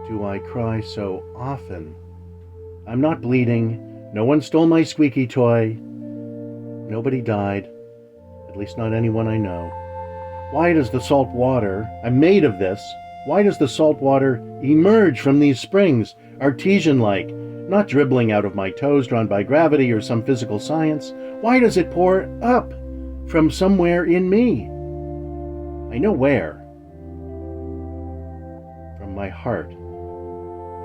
do I cry so often? I'm not bleeding. No one stole my squeaky toy. Nobody died. At least not anyone I know. Why does the salt water, I'm made of this, why does the salt water emerge from these springs, artesian-like, not dribbling out of my toes drawn by gravity or some physical science? Why does it pour up from somewhere in me? I know where. From my heart.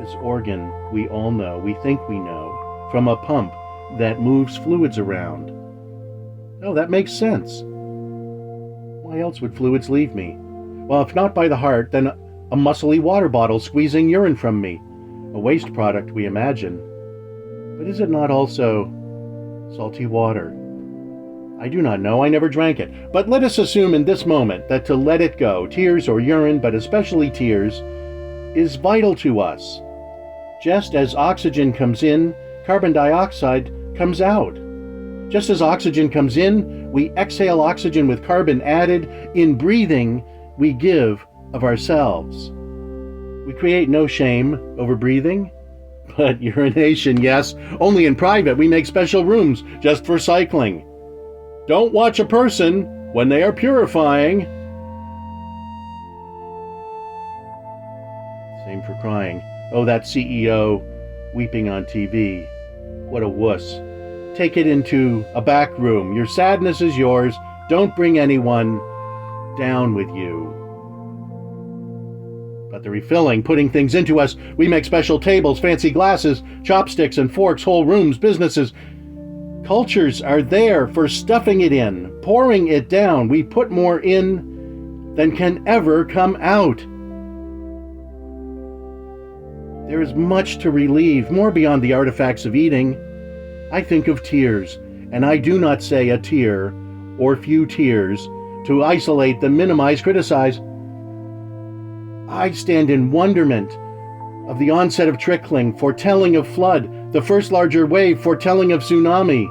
This organ we all know, we think we know, from a pump that moves fluids around. Oh, that makes sense. Why else would fluids leave me? Well, if not by the heart, then a muscly water bottle squeezing urine from me. A waste product, we imagine. But is it not also salty water? I do not know, I never drank it. But let us assume in this moment that to let it go, tears or urine, but especially tears, is vital to us. Just as oxygen comes in, carbon dioxide comes out. Just as oxygen comes in, we exhale oxygen with carbon added. In breathing, we give of ourselves. We create no shame over breathing, but urination, yes. Only in private, we make special rooms just for cycling. Don't watch a person when they are purifying. Same for crying. Oh, that CEO weeping on TV. What a wuss. Take it into a back room. Your sadness is yours. Don't bring anyone down with you. But the refilling, putting things into us, we make special tables, fancy glasses, chopsticks and forks, whole rooms, businesses. Cultures are there for stuffing it in, pouring it down. We put more in than can ever come out. There is much to relieve, more beyond the artifacts of eating. I think of tears, and I do not say a tear or few tears to isolate them, minimize, criticize. I stand in wonderment of the onset of trickling, foretelling of flood, the first larger wave, foretelling of tsunami,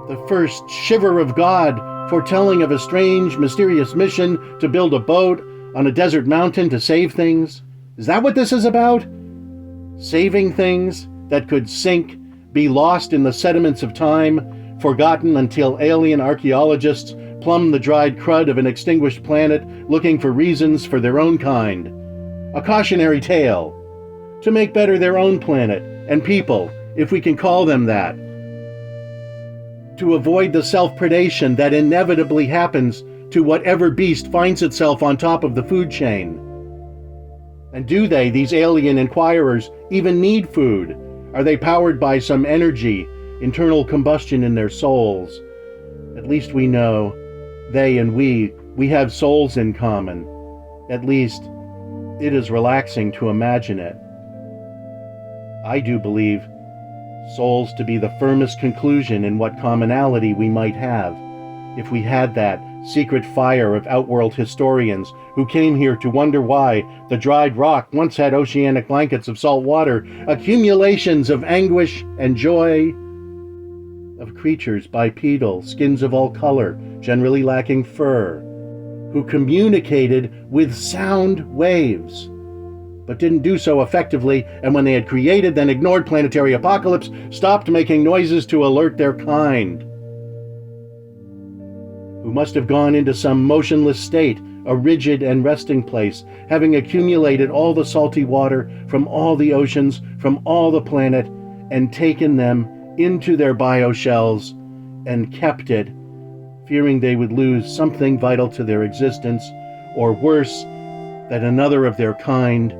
the first shiver of God, foretelling of a strange, mysterious mission to build a boat on a desert mountain to save things. Is that what this is about? Saving things that could sink, be lost in the sediments of time, forgotten until alien archaeologists plumb the dried crud of an extinguished planet looking for reasons for their own kind. A cautionary tale to make better their own planet and people, if we can call them that. To avoid the self-predation that inevitably happens to whatever beast finds itself on top of the food chain. And do they, these alien inquirers, even need food? Are they powered by some energy, internal combustion in their souls? At least we know, they and we have souls in common. At least, it is relaxing to imagine it. I do believe souls to be the firmest conclusion in what commonality we might have, if we had that secret fire of outworld historians who came here to wonder why the dried rock once had oceanic blankets of salt water, accumulations of anguish and joy, of creatures bipedal, skins of all color, generally lacking fur, who communicated with sound waves, but didn't do so effectively, and when they had created, then ignored planetary apocalypse, stopped making noises to alert their kind, who must have gone into some motionless state, a rigid and resting place, having accumulated all the salty water from all the oceans, from all the planet, and taken them into their bioshells and kept it, fearing they would lose something vital to their existence, or worse, that another of their kind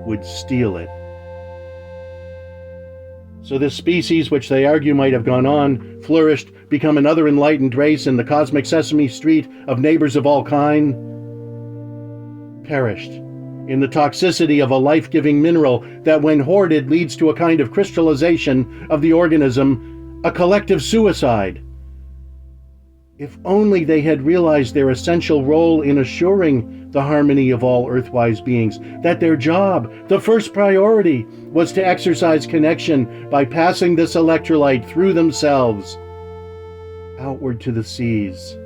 would steal it. So this species, which they argue might have gone on, flourished, become another enlightened race in the cosmic Sesame Street of neighbors of all kind, perished in the toxicity of a life-giving mineral that, when hoarded, leads to a kind of crystallization of the organism, a collective suicide. If only they had realized their essential role in assuring the harmony of all earthwise beings, that their job, the first priority, was to exercise connection by passing this electrolyte through themselves, outward to the seas.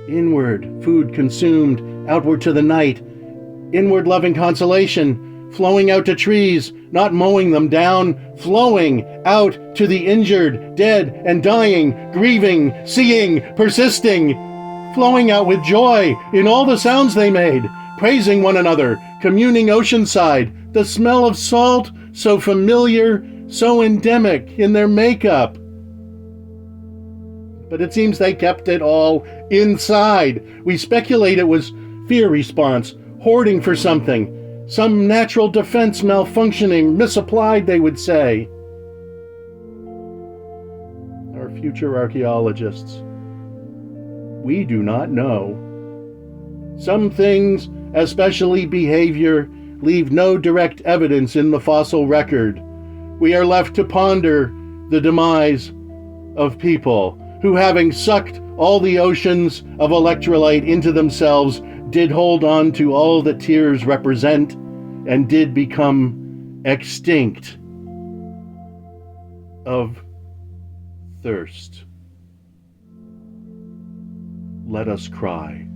Inward, food consumed, outward to the night, inward loving consolation, flowing out to trees, not mowing them down, flowing out to the injured, dead, and dying, grieving, seeing, persisting, flowing out with joy in all the sounds they made, praising one another, communing oceanside, the smell of salt so familiar, so endemic in their makeup. But it seems they kept it all inside. We speculate it was fear response, hoarding for something, some natural defense malfunctioning, misapplied, they would say. Our future archaeologists, we do not know. Some things, especially behavior, leave no direct evidence in the fossil record. We are left to ponder the demise of people who, having sucked all the oceans of electrolyte into themselves, did hold on to all that tears represent and did become extinct of thirst. Let us cry.